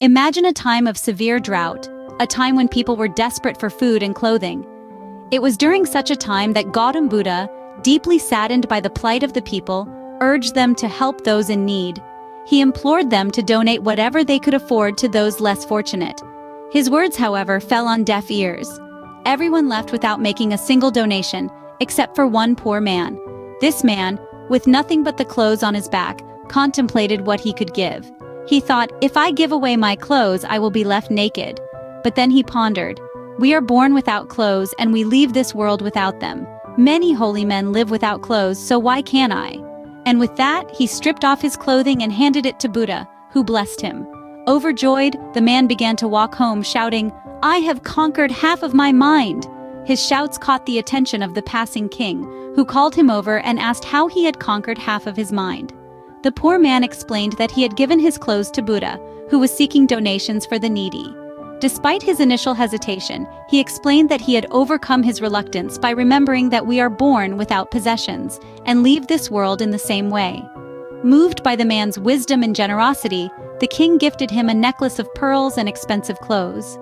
Imagine a time of severe drought, a time when people were desperate for food and clothing. It was during such a time that Gautam Buddha, deeply saddened by the plight of the people, urged them to help those in need. He implored them to donate whatever they could afford to those less fortunate. His words, however, fell on deaf ears. Everyone left without making a single donation, except for one poor man. This man, with nothing but the clothes on his back, contemplated what he could give. He thought, if I give away my clothes, I will be left naked. But then he pondered, we are born without clothes and we leave this world without them. Many holy men live without clothes, so why can't I? And with that, he stripped off his clothing and handed it to Buddha, who blessed him. Overjoyed, the man began to walk home shouting, I have conquered half of my mind. His shouts caught the attention of the passing king, who called him over and asked how he had conquered half of his mind. The poor man explained that he had given his clothes to Buddha, who was seeking donations for the needy. Despite his initial hesitation, he explained that he had overcome his reluctance by remembering that we are born without possessions and leave this world in the same way. Moved by the man's wisdom and generosity, the king gifted him a necklace of pearls and expensive clothes.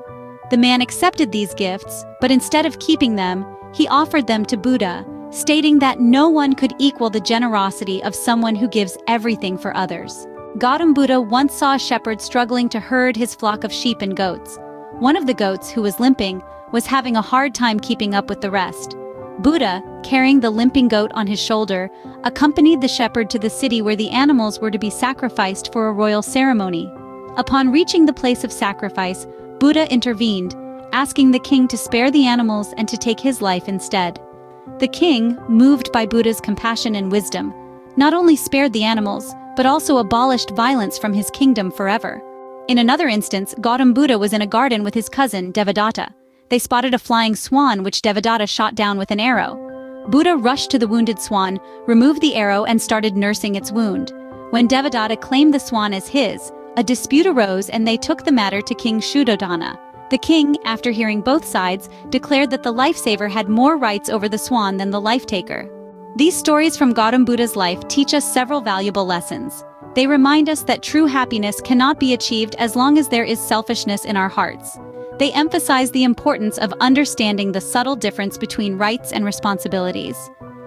The man accepted these gifts, but instead of keeping them, he offered them to Buddha, stating that no one could equal the generosity of someone who gives everything for others. Gautam Buddha once saw a shepherd struggling to herd his flock of sheep and goats. One of the goats, who was limping, was having a hard time keeping up with the rest. Buddha, carrying the limping goat on his shoulder, accompanied the shepherd to the city where the animals were to be sacrificed for a royal ceremony. Upon reaching the place of sacrifice, Buddha intervened, asking the king to spare the animals and to take his life instead. The king, moved by Buddha's compassion and wisdom, not only spared the animals, but also abolished violence from his kingdom forever. In another instance, Gautam Buddha was in a garden with his cousin, Devadatta. They spotted a flying swan which Devadatta shot down with an arrow. Buddha rushed to the wounded swan, removed the arrow and started nursing its wound. When Devadatta claimed the swan as his, a dispute arose and they took the matter to King Shuddhodana. The king, after hearing both sides, declared that the lifesaver had more rights over the swan than the life-taker. These stories from Gautam Buddha's life teach us several valuable lessons. They remind us that true happiness cannot be achieved as long as there is selfishness in our hearts. They emphasize the importance of understanding the subtle difference between rights and responsibilities.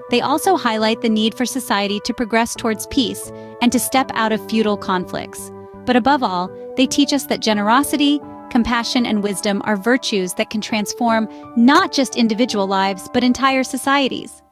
They also highlight the need for society to progress towards peace and to step out of feudal conflicts. But above all, they teach us that generosity, compassion, and wisdom are virtues that can transform not just individual lives but entire societies.